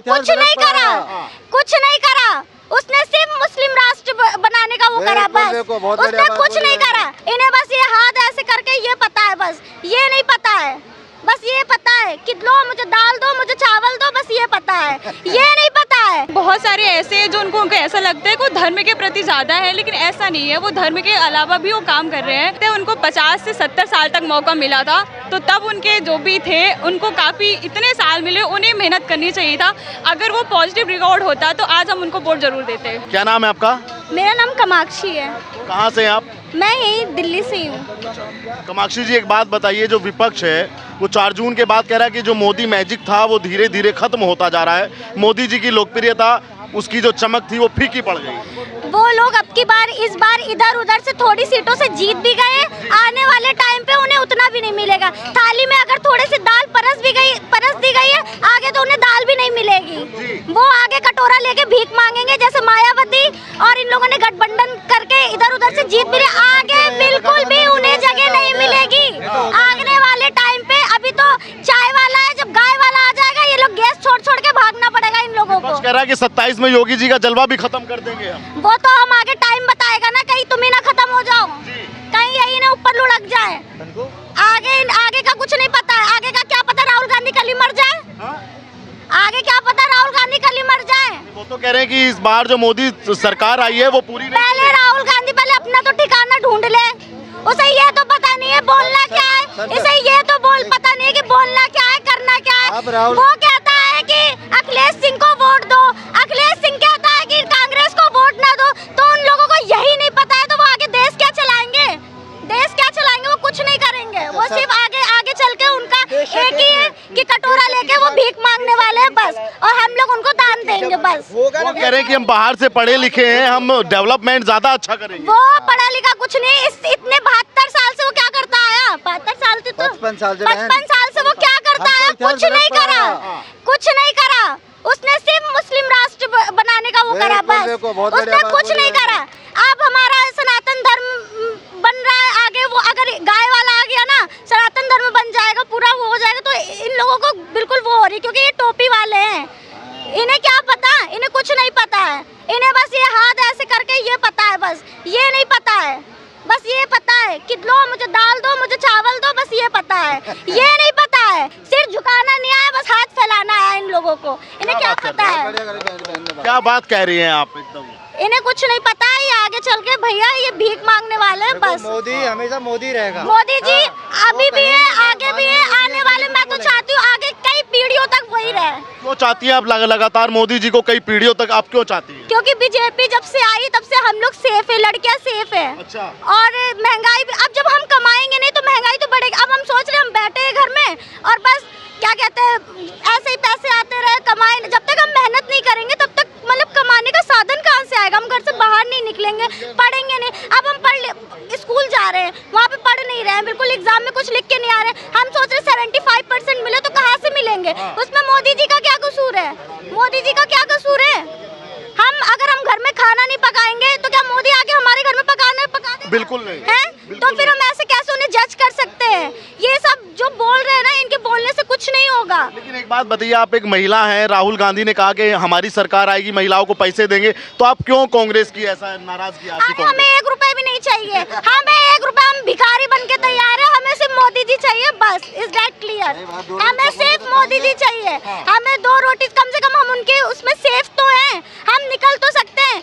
कुछ नहीं करा, कुछ नहीं करा। उसने सिर्फ मुस्लिम राष्ट्र बनाने का वो करा बस, उसने कुछ नहीं करा। इन्हें बस ये हाथ ऐसे करके ये पता है, बस ये नहीं पता है, बस ये पता है कि लो मुझे दाल दो, मुझे चावल दो, बस ये पता है, ये नहीं पता है। बहुत सारे ऐसे हैं जो उनको ऐसा लगता है कि वो धर्म के प्रति ज्यादा है, लेकिन ऐसा नहीं है। वो धर्म के अलावा भी वो काम कर रहे हैं। तो उनको 50 से 70 साल तक मौका मिला था, तो तब उनके जो भी थे उनको काफी इतने साल मिले, उन्हें मेहनत करनी चाहिए था। अगर वो पॉजिटिव रिकॉर्ड होता तो आज हम उनको वोट जरूर देते। क्या नाम है आपका? मेरा नाम कामाक्षी है। कहाँ से हैं आप? मैं यही दिल्ली से ही हूँ। कामाक्षी जी, एक बात बताइए, जो विपक्ष है वो 4 जून के बाद कह रहा है कि जो मोदी मैजिक था वो धीरे धीरे खत्म होता जा रहा है। मोदी जी की लोकप्रियता, उसकी जो चमक थी वो फीकी पड़ गई। वो लोग अब की बार इस बार इधर उधर से थोड़ी सीटों से जीत भी गए, आने वाले टाइम पे उन्हें उतना भी नहीं मिलेगा। थाली में अगर थोड़ी सी दाल परस दी गई है, आगे तो उन्हें दाल भी नहीं मिलेगी। वो आगे कटोरा लेके भीख मांगेंगे जैसे मायावती, और इन लोगों ने गठबंधन करके इधर उधर से जीत भी रहे। आगे बिल्कुल भी उन्हें जगह नहीं मिलेगी आने वाले टाइम पे। अभी तो चाय वाला है, जब गाय वाला आ जाएगा ये लोग गैस छोड़ छोड़ के भागना पड़ेगा इन लोगों को। कह रहा है कि 27 में योगी जी का जलवा भी खत्म कर देंगे हम। वो तो हम आगे टाइम बताएगा ना, कहीं तुम ही ना खत्म हो जाओ, कहीं यही ना ऊपर लुढ़क जाए। आगे का कुछ नहीं पता है। आगे का क्या पता, राहुल गांधी कल ही मर जाए। आगे क्या पता, राहुल गांधी कल ही मर जाए। वो तो कह रहे हैं कि इस बार जो मोदी सरकार आई है वो पूरी नहीं। पहले राहुल गांधी पहले अपना तो ठिकाना ढूंढ ले। उसे ये तो पता नहीं है बोलना क्या है, इसे ये तो पता नहीं है कि बोलना क्या है, करना क्या है। वो कहता है कि अखिलेश सिंह को वोट दो, अखिलेश सिंह कहता है कि कांग्रेस को वोट ना दो। तो उन लोगों को यही नहीं पता है तो वो आगे देश क्या चलाएंगे? देश क्या चलाएंगे? वो कुछ नहीं करेंगे। वो सिर्फ आगे चल के उनका एक ही है कि कटोरा लेके वो भीख मांगने वाले हैं बस, और हम लोग उनको दान देंगे बस। वो कह रहे हैं कि हम बाहर से पढ़े लिखे हैं, हम डेवलपमेंट ज्यादा अच्छा करेंगे। वो पढ़ा लिखा कुछ नहीं, इतने 72 साल से वो क्या करता आया? 52 साल से तो 55 साल से वो क्या करता आया? कुछ नहीं करा, कुछ नहीं करा। उसने सिर्फ मुस्लिम राष्ट्र बनाने का वो करा बस, उसने कुछ नहीं करा। अब हमारा सनातन धर्म बन रहा है आगे। वो अगर गाय वाला आ गया ना, सनातन धर्म बन जाएगा, पूरा वो हो जाएगा, तो इन लोगों को बिल्कुल वो हो रही, क्योंकि ये टोपी वाले हैं। इन्हें क्या पता? इन्हें कुछ नहीं पता है। इन्हें बस ये हाथ ऐसे करके ये पता है, बस ये नहीं पता है। बस ये पता है कि लो मुझे दाल दो, मुझे चावल दो, बस ये पता है। ये नहीं पता है, सिर झुकाना नहीं आया, बस हाथ फैलाना आया इन लोगों को। इन्हें क्या पता है? क्या बात कह रही हैं आप? एकदम इन्हें कुछ नहीं पता है। ये आगे चल के भैया ये भीख मांगने वाले हैं बस। मोदी हमेशा मोदी रहेगा। मोदी जी अभी भी है, आगे भी है, आने वाले मैं तो चाहती हूँ आगे कई पीढ़ियों तक वही रहे। क्यों चाहती हैं आप लगातार मोदी जी को कई पीढ़ियों तक? आप क्यों चाहती हैं? क्योंकि बीजेपी जब से आई तब से हम लोग सेफ है, लड़कियां सेफ है। अच्छा। और महंगाई भी, अब जब हम कमाएंगे नहीं तो महंगाई तो बढ़ेगी। अब हम सोच रहे हैं हम बैठे हैं घर में और बस क्या कहते हैं ऐसे ही पैसे आते रहे, कमाए। जब तक हम मेहनत नहीं करेंगे तब तक मतलब कमाने का साधन कहाँ से आएगा? हम घर से बाहर नहीं निकलेंगे, पढ़ेंगे नहीं। अब हम स्कूल जा रहे हैं, वहाँ पे पढ़ नहीं रहे हैं, बिल्कुल एग्जाम में कुछ लिख के नहीं आ रहे। हम सोच रहे 75% मिले तो कहाँ से मिलेंगे? उसमें मोदी जी का क्या कसूर है? मोदी जी का क्या कसूर है? अगर हम घर में खाना नहीं पकाएंगे तो क्या मोदी आके हमारे घर में पका देगा? बिल्कुल नहीं है। तो फिर हम ऐसे कैसे उन्हें जज कर सकते हैं? ये सब जो बोल रहे हैं ना, इनके बोलने से कुछ नहीं होगा। लेकिन एक बात बताइए, आप एक महिला हैं, राहुल गांधी ने कहा कि हमारी सरकार आएगी महिलाओं को पैसे देंगे, तो आप क्यों कांग्रेस की ऐसा नाराजगी? हमें 1 रुपए भी नहीं चाहिए, हमें 1 रुपए, हम भिखारी बन के तैयार है। हमें सिर्फ मोदी जी चाहिए बस। Is that clear? हमें सिर्फ मोदी जी चाहिए। हमें 2 रोटी कम से कम, हम उनके उसमें सेफ तो हैं, हम निकल तो सकते हैं।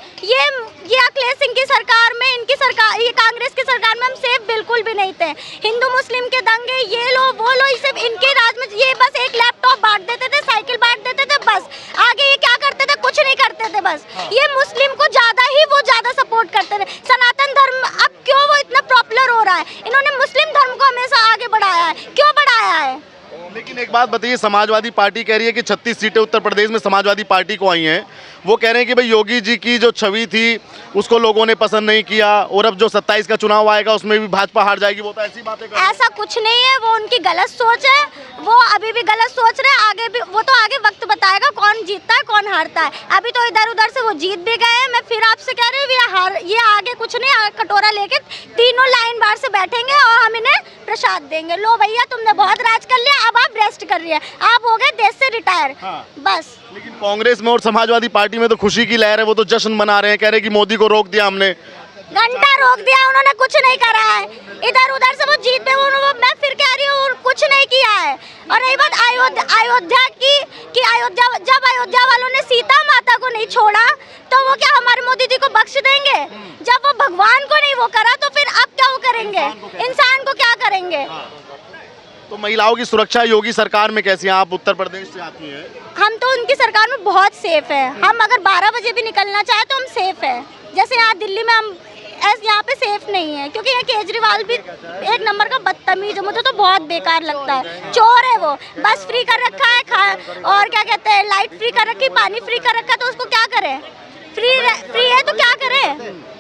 ये अखिलेश सिंह की सरकार में, इनकी सरकार, ये कांग्रेस की सरकार में हम सेफ बिल्कुल भी नहीं थे। हिंदू मुस्लिम के दंगे, ये लो वो लो, सिर्फ इनके राज में ये बस एक लैपटॉप बांट देते थे, साइकिल बांट देते थे बस। आगे ये क्या करते थे? कुछ नहीं करते थे बस। ये मुस्लिम को ज्यादा सपोर्ट करते थे। सनातन धर्म अब क्यों वो इतना पॉपुलर हो रहा है? इन्होंने मुस्लिम धर्म को हमेशा आगे बढ़ाया है, क्यों बढ़ाया है? लेकिन एक बात बताइए, समाजवादी पार्टी कह रही है कि 36 सीटें उत्तर प्रदेश में समाजवादी पार्टी को आई हैं। वो कह रहे हैं कि भाई योगी जी की जो छवि थी उसको लोगों ने पसंद नहीं किया, और अब जो 27 का चुनाव आएगा उसमें भी भाजपा हार जाएगी। वो तो ऐसी बातें कर रहे हैं। ऐसा कुछ नहीं है, वो उनकी गलत सोच है। वो अभी भी गलत सोच रहे हैं, आगे भी वो तो आगे वक्त बताएगा कौन जीतता है कौन कौन हारता है। अभी तो इधर उधर से वो जीत भी गए हैं। मैं फिर आपसे कह रही हूँ ये आगे कुछ नहीं, कटोरा लेके तीनों लाइन बार से बैठेंगे और हम इन्हें प्रसाद देंगे। लो भैया तुमने बहुत राज कर लिया, अब आप रेस्ट कर रही है, आप हो गए देश से रिटायर। बस। लेकिन कांग्रेस में और समाजवादी पार्टी में तो खुशी की लहर है, वो तो जश्न मना रहे हैं, कह रहे हैं कि मोदी को रोक दिया हमने। घंटा रोक दिया उन्होंने, कुछ नहीं करा है। इधर उधर से वो जीत पे मैं फिर कह रही हूँ कुछ नहीं किया है। और रही बात अयोध्या की कि जब अयोध्या वालों ने सीता माता को नहीं छोड़ा तो वो क्या हमारे मोदी जी को बख्श देंगे? जब वो भगवान को नहीं वो करा तो फिर अब क्या वो करेंगे? इंसान को क्या करेंगे? तो महिलाओं की सुरक्षा योगी सरकार में कैसी है? आप उत्तर प्रदेश से आती हैं। हम तो उनकी सरकार में बहुत सेफ है। हम अगर 12 बजे भी निकलना चाहे तो हम सेफ है। जैसे यहाँ दिल्ली में हम यहाँ पे सेफ नहीं है, क्योंकि ये केजरीवाल भी एक नंबर का बदतमीज है। मुझे तो बहुत बेकार लगता है, चोर है वो। बस फ्री कर रखा है, और क्या कहते हैं, लाइट फ्री कर रखी, पानी फ्री कर रखा है, तो उसको क्या करे? फ्री है तो क्या करे?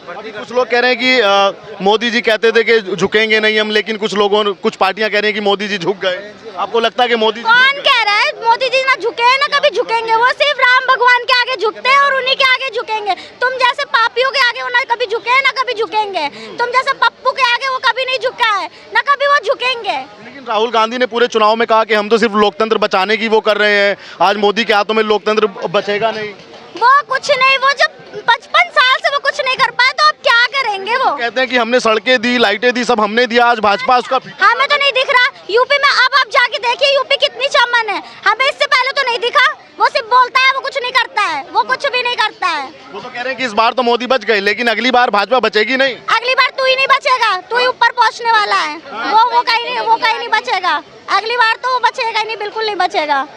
अभी कुछ लोग कह रहे हैं कि मोदी जी कहते थे कि झुकेंगे नहीं हम, लेकिन कुछ पार्टियां कह रही हैं कि मोदी जी झुक गए। आपको लगता है कि मोदी कौन कह रहा है मोदी जी ना झुके हैं ना कभी झुकेंगे? वो सिर्फ राम भगवान के आगे झुकते हैं और उन्हीं के आगे झुकेंगे। तुम जैसे पापियों के आगे वो ना कभी झुके हैं ना कभी झुकेंगे। तुम जैसे पप्पू के आगे वो कभी नहीं झुका है ना कभी वो झुकेंगे। लेकिन राहुल गांधी ने पूरे चुनाव में कहा कि हम तो सिर्फ लोकतंत्र बचाने की वो कर रहे हैं, आज मोदी के हाथों में लोकतंत्र बचेगा नहीं। वो कुछ नहीं, वो जब 55 साल से वो कुछ नहीं कर पाए तो अब क्या करेंगे? वो कहते हैं कि हमने सड़कें दी, लाइटें दी, सब हमने दिया, आज भाजपा उसका हमें तो नहीं दिख रहा। यूपी में अब आप जाके देखिए यूपी कितनी चमन है, हमें इससे पहले तो नहीं दिखा। वो सिर्फ बोलता है, वो कुछ नहीं करता है, वो कुछ भी नहीं करता है। वो तो कह रहे हैं कि इस बार तो मोदी बच गए, लेकिन अगली बार भाजपा बचेगी नहीं। अगली बार तू ही नहीं बचेगा, तू ही ऊपर पहुंचने वाला है। वो कहीं नहीं बचेगा। अगली बार तो वो बचेगा ही नहीं, बिल्कुल नहीं बचेगा।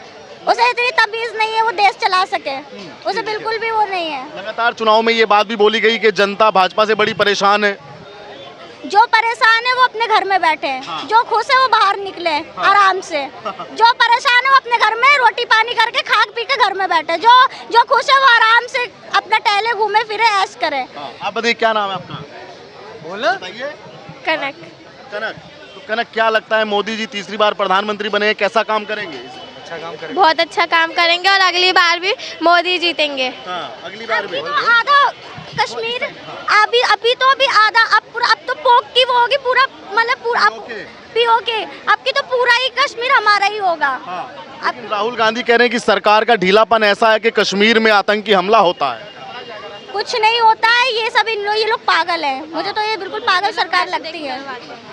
उसे इतनी तमीज नहीं है वो देश चला सके, उसे बिल्कुल भी वो नहीं है। लगातार चुनाव में ये बात भी बोली गई कि जनता भाजपा से बड़ी परेशान है। जो परेशान है वो अपने घर में बैठे, जो खुश है वो बाहर निकले आराम से। जो परेशान है वो अपने घर में रोटी पानी करके खा पी के घर में बैठे। जो खुश है वो आराम से अपना टहले घूमे फिरे ऐश करे। आप बताइए क्या नाम है आपका? बोलो। बताइए। कनक। तो कनक, क्या लगता है मोदी जी तीसरी बार प्रधानमंत्री बने, कैसा काम करेंगे? बहुत अच्छा काम करेंगे और अगली बार भी मोदी जीतेंगे। अगली बार भी। तो आधा कश्मीर अभी तो आधा अब तो पोक की वो होगी पूरा, मतलब पूरा पीओके। अब की तो पूरा ही कश्मीर हमारा ही होगा। राहुल गांधी कह रहे हैं कि सरकार का ढीलापन ऐसा है कि कश्मीर में आतंकी हमला होता है। कुछ नहीं होता है, ये लोग पागल हैं। मुझे तो ये बिल्कुल पागल सरकार लगती है।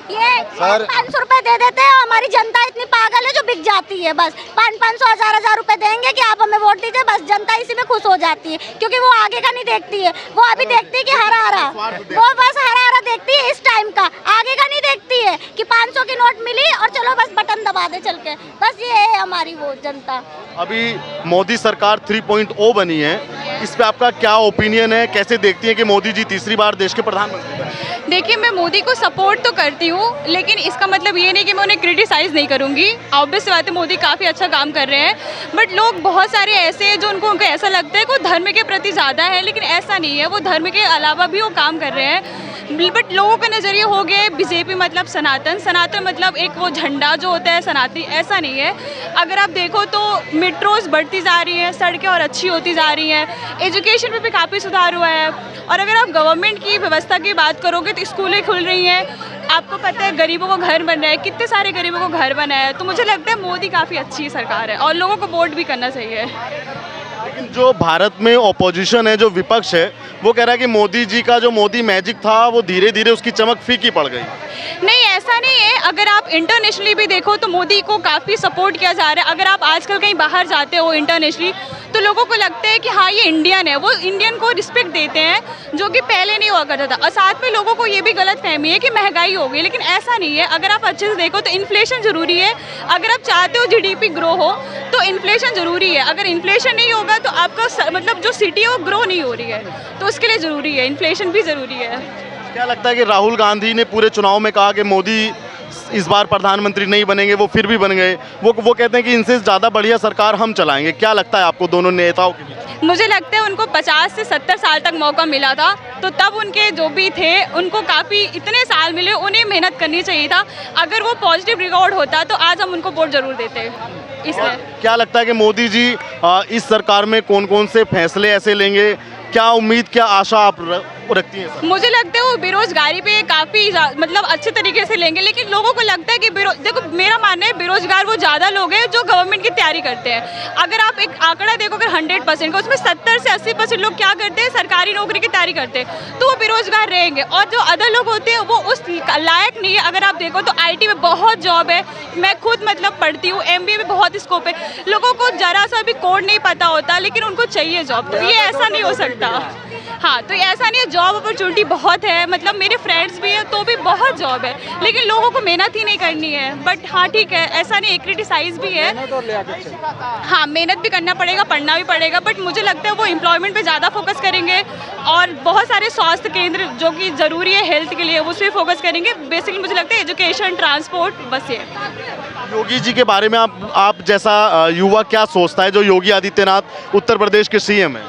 ये 500 रुपए दे देते हैं, हमारी जनता इतनी पागल है जो बिक जाती है। बस 500 1000 रुपए देंगे कि आप हमें वोट दीजिए, बस जनता इसी में खुश हो जाती है, क्योंकि वो आगे का नहीं देखती है। वो अभी देखती है कि हरा, वो बस हरा देखती है इस टाइम का, आगे का नहीं देखती है कि 500 की नोट मिली और चलो बस बटन दबा दे चल के। बस ये है हमारी वो जनता। अभी मोदी सरकार 3.0 बनी है, इस पे आपका क्या ओपिनियन है? कैसे देखती हैं कि मोदी जी तीसरी बार देश के प्रधानमंत्री बने? देखिए, मैं मोदी को सपोर्ट तो करती हूँ, लेकिन इसका मतलब ये नहीं कि मैं उन्हें क्रिटिसाइज़ नहीं करूँगी। ऑब्वियस बात है, मोदी काफ़ी अच्छा काम कर रहे हैं, बट लोग बहुत सारे ऐसे हैं जो उनको ऐसा लगता है कि वो धर्म के प्रति ज़्यादा है, लेकिन ऐसा नहीं है। वो धर्म के अलावा भी वो काम कर रहे हैं। बट लोगों का नज़रिया हो गया है बीजेपी मतलब सनातन मतलब एक वो झंडा जो होता है सनातनी, ऐसा नहीं है। अगर आप देखो तो मेट्रोज बढ़ती जा रही हैं, सड़कें और अच्छी होती जा रही हैं, एजुकेशन में भी काफ़ी सुधार हुआ है। और अगर आप गवर्नमेंट की व्यवस्था की बात करोगे तो स्कूलें खुल रही हैं। आपको पता है गरीबों को घर बन रहा है, कितने सारे गरीबों को घर बना है। तो मुझे लगता है मोदी काफ़ी अच्छी सरकार है और लोगों को वोट भी करना चाहिए। लेकिन जो भारत में ऑपोजिशन है, जो विपक्ष है, वो कह रहा है कि मोदी जी का जो मोदी मैजिक था वो धीरे धीरे उसकी चमक फीकी पड़ गई। नहीं, ऐसा नहीं है। अगर आप इंटरनेशनली भी देखो तो मोदी को काफ़ी सपोर्ट किया जा रहा है। अगर आप आजकल कहीं बाहर जाते हो इंटरनेशनली तो लोगों को लगता है कि हाँ ये इंडियन है, वो इंडियन को रिस्पेक्ट देते हैं, जो कि पहले नहीं हुआ करता था। और साथ में लोगों को ये भी गलत फहमी है कि महंगाई हो गई, लेकिन ऐसा नहीं है। अगर आप अच्छे से देखो तो इन्फ्लेशन ज़रूरी है। अगर आप चाहते हो GDP ग्रो हो तो इन्फ्लेशन ज़रूरी है। अगर इन्फ्लेशन नहीं होगा तो आपका मतलब जो सिटी है वो ग्रो नहीं हो रही है, तो उसके लिए ज़रूरी है, इन्फ्लेशन भी ज़रूरी है। क्या लगता है कि राहुल गांधी ने पूरे चुनाव में कहा कि मोदी इस बार प्रधानमंत्री नहीं बनेंगे, वो फिर भी बन गए। वो कहते हैं कि इनसे ज़्यादा बढ़िया सरकार हम चलाएंगे। क्या लगता है आपको दोनों नेताओं के बीच? मुझे लगता है उनको 50 से 70 साल तक मौका मिला था, तो तब उनके जो भी थे उनको काफ़ी इतने साल मिले, उन्हें मेहनत करनी चाहिए था। अगर वो पॉजिटिव रिकॉर्ड होता तो आज हम उनको वोट ज़रूर देते। इसलिए क्या लगता है कि मोदी जी इस सरकार में कौन कौन से फैसले ऐसे लेंगे, क्या उम्मीद, क्या आशा आप रखती हैं सर? मुझे लगता है वो बेरोजगारी पे काफ़ी मतलब अच्छे तरीके से लेंगे, लेकिन लोगों को लगता है कि देखो मेरा मानना है बेरोजगार वो ज़्यादा लोग हैं जो गवर्नमेंट की तैयारी करते हैं। अगर आप एक आंकड़ा देखो अगर 100% का, उसमें 70 से 80% लोग क्या करते हैं, सरकारी नौकरी की तैयारी करते हैं, तो वो बेरोजगार रहेंगे। और जो अदर लोग होते हैं वो उस लायक नहीं है। अगर आप देखो तो IT में बहुत जॉब है, मैं खुद मतलब पढ़ती हूँ, MBA में बहुत स्कोप है। लोगों को जरा सा भी कोड नहीं पता होता लेकिन उनको चाहिए जॉब, तो ये ऐसा नहीं हो सकता। हाँ, तो ऐसा नहीं है, जॉब अपॉर्चुनिटी बहुत है, मतलब मेरे फ्रेंड्स भी हैं तो भी बहुत जॉब है, लेकिन लोगों को मेहनत ही नहीं करनी है। बट हाँ ठीक है, ऐसा नहीं, क्रिटिसाइज भी है, हाँ मेहनत भी करना पड़ेगा, पढ़ना भी पड़ेगा, बट मुझे लगता है वो एम्प्लॉयमेंट पे ज़्यादा फोकस करेंगे और बहुत सारे स्वास्थ्य केंद्र जो कि ज़रूरी है हेल्थ के लिए उस पर फोकस करेंगे। बेसिकली मुझे लगता है एजुकेशन, ट्रांसपोर्ट, बस ये। योगी जी के बारे में आप जैसा युवा क्या सोचता है जो योगी आदित्यनाथ उत्तर प्रदेश के CM हैं?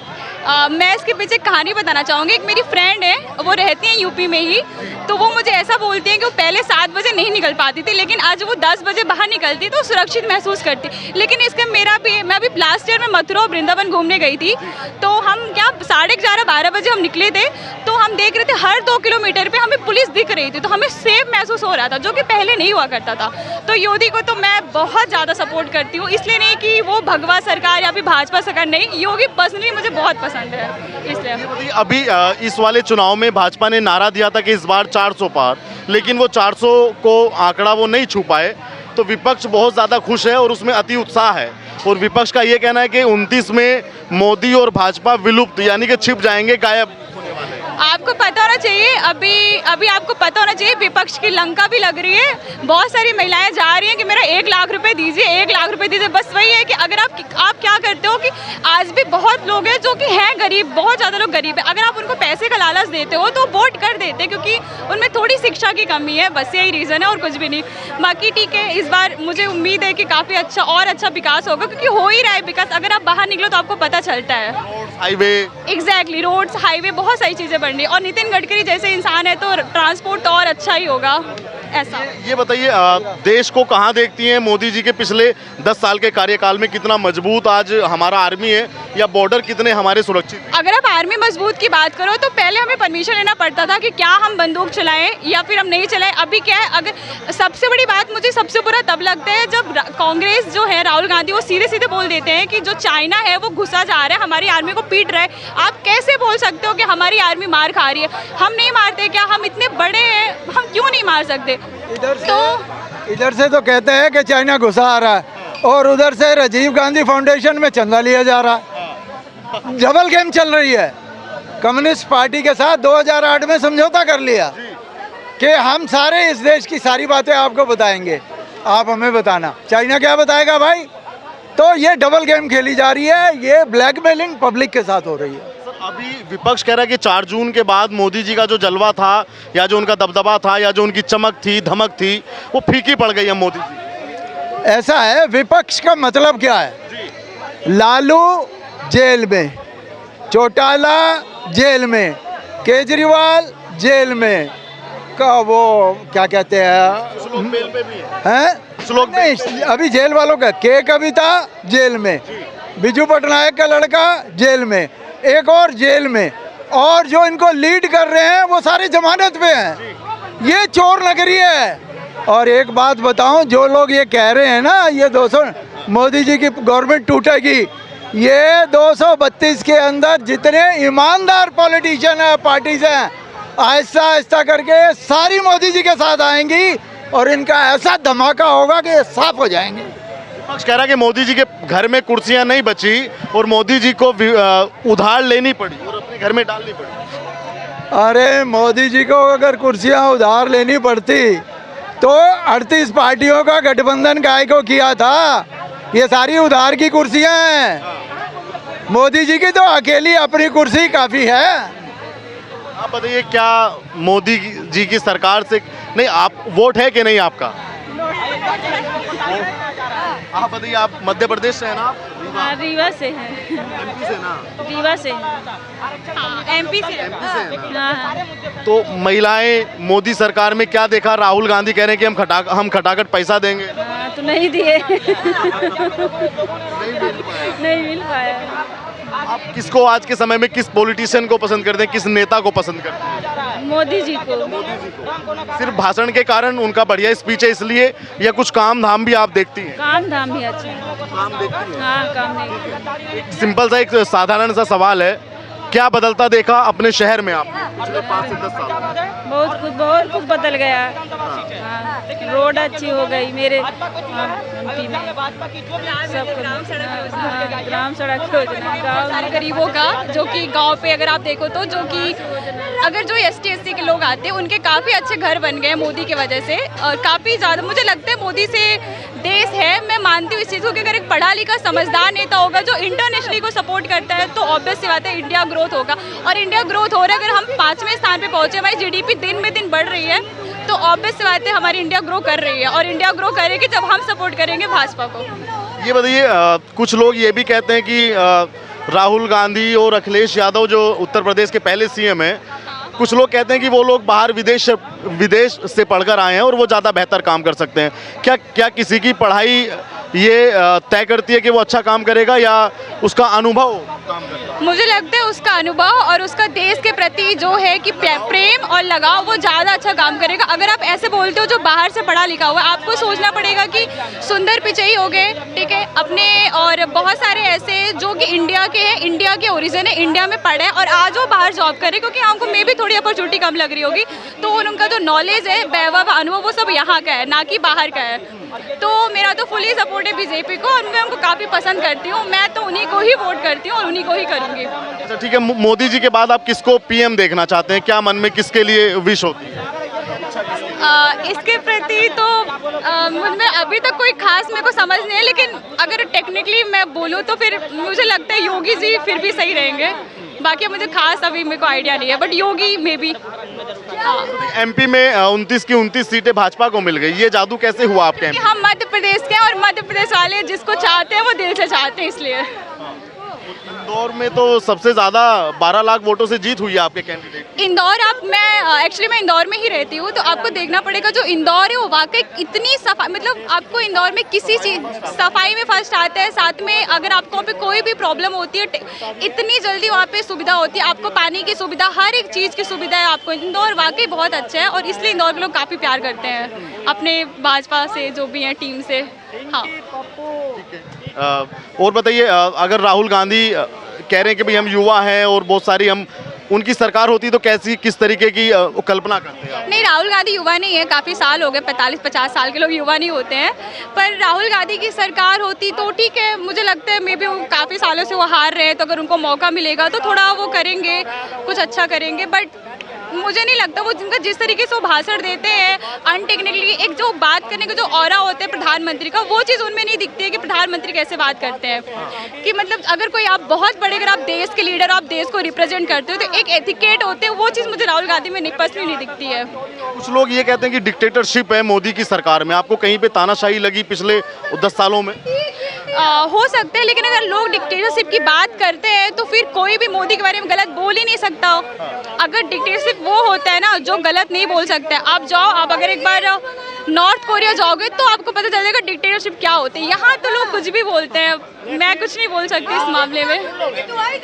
मैं इसके पीछे कहानी बताना चाहूँगी। एक मेरी फ्रेंड है, वो रहती है यूपी में ही, तो वो मुझे ऐसा बोलती है कि वो पहले 7 बजे नहीं निकल पाती थी, लेकिन आज वो 10 बजे बाहर निकलती तो सुरक्षित महसूस करती। लेकिन इसके मेरा भी, मैं अभी लास्ट ईयर में मथुरा और वृंदावन घूमने गई थी, तो हम क्या 11:30-12 बजे हम निकले थे, तो हम देख रहे थे हर 2 किलोमीटर पे हमें पुलिस दिख रही थी, तो हमें सेफ महसूस हो रहा था, जो कि पहले नहीं हुआ करता था। तो योगी को तो मैं बहुत ज़्यादा सपोर्ट करती हूँ, इसलिए नहीं कि वो भगवा सरकार या फिर भाजपा सरकार, नहीं, योगी पर्सनली मुझे बहुत पसंद है, इसलिए। अभी इस वाले चुनाव में भाजपा ने नारा दिया था कि इस बार 400 पार, लेकिन वो 400 को आंकड़ा वो नहीं छू पाए, तो विपक्ष बहुत ज़्यादा खुश है और उसमें अति उत्साह है। और विपक्ष का ये कहना है कि 29 में मोदी और भाजपा विलुप्त, यानी कि छिप जाएंगे, गायब होने वाले हैं। आपको पता होना चाहिए, अभी आपको पता होना चाहिए विपक्ष की लंका भी लग रही है। बहुत सारी महिलाएं जा रही हैं कि मेरा 1 लाख रुपए दीजिए, 1 लाख रुपए दीजिए। बस वही है कि अगर आप क्या करते हो कि आज भी बहुत लोग हैं जो कि हैं गरीब, बहुत ज़्यादा लोग गरीब है, अगर आप उनको पैसे का लालच देते हो तो वोट कर देते, क्योंकि उनमें थोड़ी शिक्षा की कमी है, बस यही रीज़न है और कुछ भी नहीं। बाकी ठीक है, इस बार मुझे उम्मीद है कि काफ़ी अच्छा और अच्छा विकास होगा, क्योंकि हो ही रहा है विकास। अगर आप बाहर निकलो तो आपको पता चलता है। हाईवे, एग्जैक्टली, रोड्स, हाईवे, बहुत सारी चीज़ें बन रही है, और नितिन गडकरी जैसे इंसान है तो ट्रांसपोर्ट तो और अच्छा ही होगा, ऐसा। ये बताइए, देश को कहाँ देखती हैं मोदी जी के पिछले 10 साल के कार्यकाल में? कितना मजबूत आज हमारा आर्मी है, या बॉर्डर कितने हमारे सुरक्षित हैं? अगर आप आर्मी मजबूत की बात करो तो पहले हमें परमिशन लेना पड़ता था कि क्या हम बंदूक चलाएं या फिर हम नहीं चलाएं। अभी क्या है, अगर सबसे बड़ी बात मुझे सबसे बुरा तब लगता है जब कांग्रेस जो है, राहुल गांधी, वो सीधे सीधे बोल देते हैं कि जो चाइना है वो घुसा जा रहा है, हमारी आर्मी को पीट रहा है। आप कैसे बोल सकते हो कि हमारी आर्मी मार खा रही है? हम नहीं मारते क्या? हम इतने बड़े हैं, हम क्यों नहीं मार सकते? इधर से तो कहते हैं कि चाइना घुसा आ रहा है, और उधर से राजीव गांधी फाउंडेशन में चंदा लिया जा रहा है। डबल गेम चल रही है। कम्युनिस्ट पार्टी के साथ 2008 में समझौता कर लिया कि हम सारे इस देश की सारी बातें आपको बताएंगे, आप हमें बताना। चाइना क्या बताएगा भाई? तो ये डबल गेम खेली जा रही है, ये ब्लैकमेलिंग पब्लिक के साथ हो रही है। अभी विपक्ष कह रहा है कि 4 जून के बाद मोदी जी का जो जलवा था, या जो उनका दबदबा था, या जो उनकी चमक थी, धमक थी, वो फीकी पड़ गई है मोदी जी। ऐसा है, विपक्ष का मतलब क्या है? लालू जेल में, चौटाला जेल में, केजरीवाल जेल में, का वो क्या कहते हैं, बेल पे भी हैं? नहीं, अभी जेल वालों का के कविता जेल में, बिजू पटनायक का लड़का जेल में, एक और जेल में, और जो इनको लीड कर रहे हैं वो सारे जमानत पे हैं। ये चोर नगरी है। और एक बात बताऊं, जो लोग ये कह रहे हैं ना, ये 200 मोदी जी की गवर्नमेंट टूटेगी, ये 232 के अंदर जितने ईमानदार पॉलिटिशियन है, पार्टीज हैं, आहिस्ता आहिस्ता करके सारी मोदी जी के साथ आएंगी और इनका ऐसा धमाका होगा कि साफ हो जाएंगे। विपक्ष कह रहा है कि मोदी जी के घर में कुर्सियां नहीं बची और मोदी जी को उधार लेनी पड़ी और अपने घर में डालनी पड़ी। अरे मोदी जी को अगर कुर्सियां उधार लेनी पड़ती तो 38 पार्टियों का गठबंधन काहे को किया था? ये सारी उधार की कुर्सियां हैं। मोदी जी की तो अकेली अपनी कुर्सी काफ़ी है। आप बताइए, क्या मोदी जी की सरकार से नहीं, आप वोट है कि नहीं आपका? आप बताइए, आप मध्य प्रदेश से है ना? रीवा से है। MP से ना? रीवा से, हाँ, MP से। हाँ। तो महिलाएं मोदी सरकार में क्या देखा? राहुल गांधी कह रहे हैं कि हम खटाखट पैसा देंगे। तो नहीं दिए नहीं मिल पाया। आप किसको आज के समय में, किस पॉलिटिशियन को पसंद करते हैं, किस नेता को पसंद करते हैं? मोदी जी को। सिर्फ भाषण के कारण, उनका बढ़िया स्पीच है इसलिए, या कुछ काम धाम भी आप देखती हैं? काम धाम भी अच्छा है। काम देखती हैं? हाँ, काम नहीं। सिंपल सा एक साधारण सा सवाल है, क्या बदलता देखा अपने शहर में आपने पिछले 5 से 10 साल में? बहुत कुछ बदल गया। हाँ, रोड अच्छी हो गई मेरे एमपी में, सब ग्राम सड़क योजना, गाँव गरीबों का, जो कि गांव पे अगर आप देखो तो जो कि अगर जो ST/SC के लोग आते हैं उनके काफ़ी अच्छे घर बन गए मोदी की वजह से। और काफ़ी ज़्यादा मुझे लगता है मोदी से देश है, मैं मानती हूँ इस चीज़ को कि अगर एक पढ़ा लिखा समझदार नेता होगा जो इंटरनेशनली को सपोर्ट करता है तो ऑब्वियस सी बात है इंडिया ग्रोथ होगा। और इंडिया ग्रोथ हो रहा है, अगर हम 5वें स्थान पे पहुँचे, हमारी GDP दिन में दिन बढ़ रही है, तो ऑब्वियस सी बात है हमारी इंडिया ग्रो कर रही है। और इंडिया ग्रो करेगी जब हम सपोर्ट करेंगे भाजपा को। ये बताइए, कुछ लोग ये भी कहते हैं कि राहुल गांधी और अखिलेश यादव जो उत्तर प्रदेश के पहले CM हैं, कुछ लोग कहते हैं कि वो लोग बाहर विदेश से पढ़कर आए हैं और वो ज़्यादा बेहतर काम कर सकते हैं। क्या किसी की पढ़ाई ये तय करती है कि वो अच्छा काम करेगा, या उसका अनुभव काम करता है? मुझे लगता है उसका अनुभव और उसका देश के प्रति जो है कि प्रेम और लगाव, वो ज़्यादा अच्छा काम करेगा। अगर आप ऐसे बोलते हो जो बाहर से पढ़ा लिखा हुआ, आपको सोचना पड़ेगा कि सुंदर पिचई हो गए, ठीक है, अपने, और बहुत सारे ऐसे जो कि इंडिया के हैं, इंडिया के ओरिजिन है, इंडिया में पढ़े और आज वो बाहर जॉब करे, क्योंकि हमको मे भी थोड़ी अपॉर्चुनिटी कम लग रही होगी, तो उनका जो नॉलेज है, वैभव, अनुभव, वो सब यहाँ का है, ना कि बाहर का है। तो मेरा तो फुली सपोर्ट है बीजेपी को और मैं उनको काफ़ी पसंद करती हूँ। मैं तो उन्हीं को ही वोट करती हूँ और उन्हीं को ही करूँगी। अच्छा, ठीक है। मोदी जी के बाद आप किसको PM देखना चाहते हैं? क्या मन में किसके लिए विश होती है? इसके प्रति तो मुझमें अभी तक कोई खास मेरे को समझ नहीं है, लेकिन अगर टेक्निकली मैं बोलूँ तो फिर मुझे लगता है योगी जी फिर भी सही रहेंगे। बाकी मुझे खास अभी मेरे को आइडिया नहीं है, but Yogi may be. MP में 29 की 29 सीटें भाजपा को मिल गई, ये जादू कैसे हुआ आपके MP? हम मध्य प्रदेश के हैं और मध्य प्रदेश वाले जिसको चाहते हैं वो दिल से चाहते हैं, इसलिए। इंदौर में तो सबसे ज़्यादा 12 लाख वोटों से जीत हुई है आपके कैंडिडेट। इंदौर, मैं इंदौर में ही रहती हूँ, तो आपको देखना पड़ेगा जो इंदौर है वो वाकई इतनी सफाई, मतलब आपको इंदौर में किसी चीज़ सफाई में फर्स्ट आता है, साथ में अगर आपको वहाँ पे कोई भी प्रॉब्लम होती है इतनी जल्दी वहाँ पे सुविधा होती है, आपको पानी की सुविधा, हर एक चीज़ की सुविधा है आपको। इंदौर वाकई बहुत अच्छा है और इसलिए इंदौर के लोग काफ़ी प्यार करते हैं अपने भाजपा से, जो भी हैं टीम से। हाँ, और बताइए, अगर राहुल गांधी कह रहे हैं कि भाई हम युवा हैं और बहुत सारी हम उनकी सरकार होती तो किस तरीके की कल्पना करते हैं? नहीं, राहुल गांधी युवा नहीं है, काफ़ी साल हो गए, 45-50 साल के लोग युवा नहीं होते हैं। पर राहुल गांधी की सरकार होती तो ठीक है, मुझे लगता है मे बी वो काफ़ी सालों से वो हार रहे हैं, तो अगर उनको मौका मिलेगा तो थोड़ा वो करेंगे, कुछ अच्छा करेंगे। बट मुझे नहीं लगता वो जिस तरीके से वो भाषण देते हैं अनटेक्निकली, एक जो बात करने का जो ऑरा होता है प्रधानमंत्री का, वो चीज़ उनमें नहीं दिखती है कि प्रधानमंत्री कैसे बात करते हैं। कि मतलब अगर कोई आप बहुत बड़े, अगर आप देश के लीडर, आप देश को रिप्रेजेंट करते हो, तो एक एथिकेट होते हैं, वो चीज़ मुझे राहुल गांधी में पर्सनली नहीं दिखती है। कुछ लोग ये कहते हैं कि डिक्टेटरशिप है मोदी की सरकार में, आपको कहीं पे तानाशाही लगी पिछले 10 सालों में? हो सकते हैं, लेकिन अगर लोग डिक्टेटरशिप की बात करते हैं तो फिर कोई भी मोदी के बारे में गलत बोल ही नहीं सकता। अगर डिक्टेटरशिप वो होता है ना जो गलत नहीं बोल सकते। आप जाओ, आप अगर एक बार नॉर्थ कोरिया जाओगे तो आपको पता चल जाएगा डिक्टेटरशिप क्या होती है। यहाँ तो लोग कुछ भी बोलते हैं, मैं कुछ नहीं बोल सकती इस मामले में।